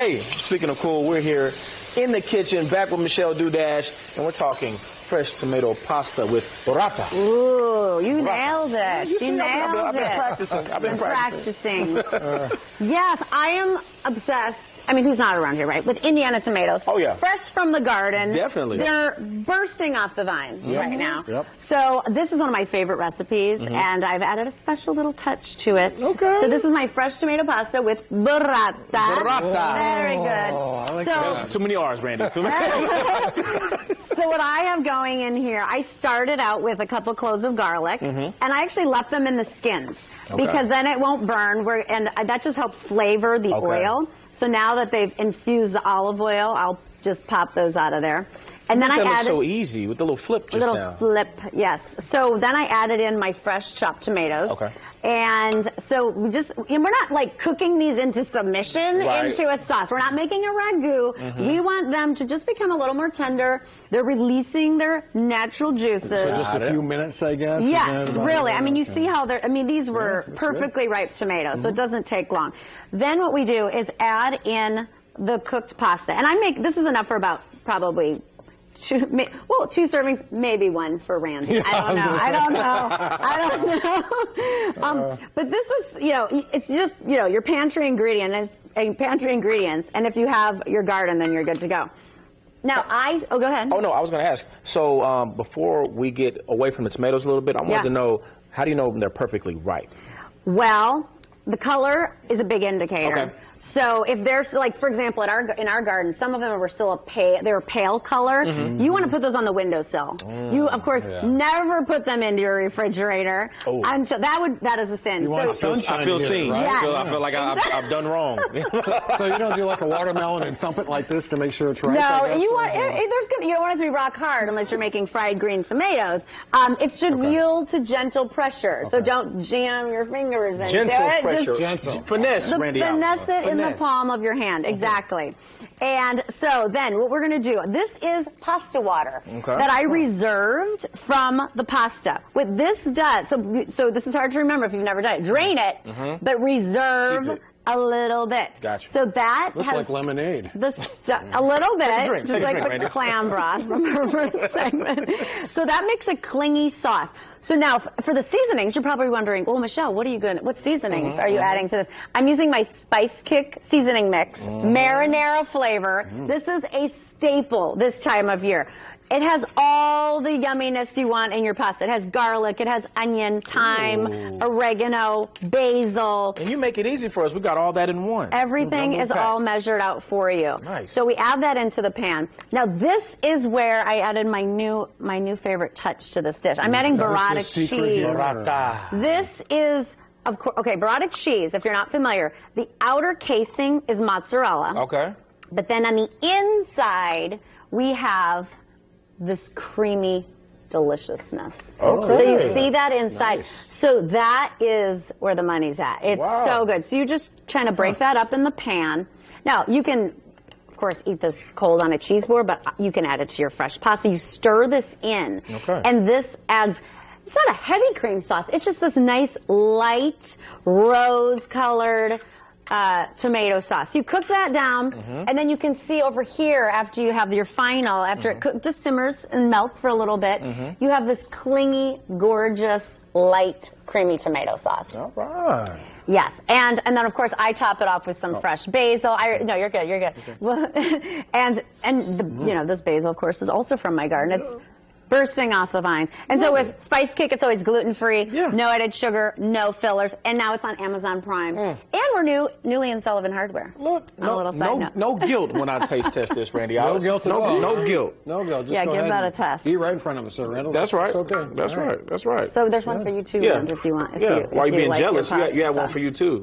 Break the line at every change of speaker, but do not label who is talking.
Hey, speaking of cool, we're here in the kitchen, back with Michelle Dudash, and we're talking fresh tomato pasta with burrata.
Ooh, you nailed it. You nailed
I've been
it.
practicing. I've been practicing.
Yes, I am obsessed. I mean, who's not around here, right? With Indiana tomatoes.
Oh, yeah.
Fresh from the garden.
Definitely.
They're bursting off the vines right now.
Yep.
So this is one of my favorite recipes, and I've added a special little touch to it.
Okay.
So this is my fresh tomato pasta with burrata.
Burrata.
Very good.
Oh, I like
so,
that. Too many R's, Randy. Too many.
So what I have going in here, I started out with a couple cloves of garlic, and I actually left them in the skins because then it won't burn, and that just helps flavor the oil. So now that they've infused the olive oil, I'll just pop those out of there. And then I added
so easy with the little flip just now.
Yes. So then I added in my fresh chopped tomatoes.
Okay.
And so we're not like cooking these into submission into a sauce. We're not making a ragu. We want them to just become a little more tender. They're releasing their natural juices.
So just a few minutes, I guess?
Yes, really. I mean, you see how they're, I mean, these were perfectly ripe tomatoes, so it doesn't take long. Then what we do is add in the cooked pasta. And this is enough for about probably two servings, maybe one for Randy. I don't know. But this is, it's just, your pantry ingredients, and if you have your garden, then you're good to go. Now, go ahead.
Oh, no, I was going to ask. So before we get away from the tomatoes a little bit, I wanted to know, how do you know when they're perfectly ripe?
Well, the color is a big indicator.
Okay.
So if there's, like, for example, in our garden, some of them were still they were pale color. You want to put those on the windowsill. You, of course, never put them into your refrigerator. Until that is a sin.
I feel seen. Right?
Yes.
I feel like I've done wrong.
So you don't do like a watermelon and thump it like this to make sure it's ripe?
No, you don't want it to be rock hard unless you're making fried green tomatoes. It should yield to gentle pressure. So don't jam your fingers into it.
Pressure.
Just
finesse, Randy.
Finesse it in the palm of your hand. Exactly. And so then what we're going to do, this is pasta water that I reserved from the pasta. What this does, so this is hard to remember if you've never done it. Drain it, but reserve a little bit.
Gotcha.
So that
looks like lemonade.
A little bit, just like the clam broth from our first segment. So that makes a clingy sauce. So now for the seasonings, you're probably wondering, well, Michelle, what seasonings are you adding to this? I'm using my Spice Kick seasoning mix, marinara flavor. This is a staple this time of year. It has all the yumminess you want in your pasta. It has garlic, it has onion, thyme, oregano, basil.
And you make it easy for us. We got all that in one.
Everything is all measured out for you.
Nice.
So we add that into the pan. Now this is where I added my new favorite touch to this dish. I'm adding burrata cheese. This is, of course, burrata cheese, if you're not familiar, the outer casing is mozzarella.
Okay.
But then on the inside, we have this creamy deliciousness. So you see that inside. So that is where the money's at. It's so good. So you're just trying to break that up in the pan. Now, you can, of course, eat this cold on a cheese board, but you can add it to your fresh pasta. You stir this in, and this adds, it's not a heavy cream sauce. It's just this nice, light, rose-colored tomato sauce. You cook that down, and then you can see over here after you have your final, after it just simmers and melts for a little bit, you have this clingy, gorgeous, light, creamy tomato sauce.
All right.
Yes, and then of course I top it off with some fresh basil. No, you're good. You're good. Well, and this basil, of course, is also from my garden. It's bursting off the vines. And so with Spice Kick, it's always gluten-free, no added sugar, no fillers, and now it's on Amazon Prime. And we're newly in Sullivan Hardware.
Look,
on a little side note.
No guilt when I taste test this, Randy.
No guilt at all.
No guilt.
No guilt. Just
give that a test.
Eat right in front of us, sir, Randall.
That's right.
It's okay.
That's right. That's right.
So there's one for you too, Rand, if you want.
While you're being
like
jealous, you have one
stuff.
for you too.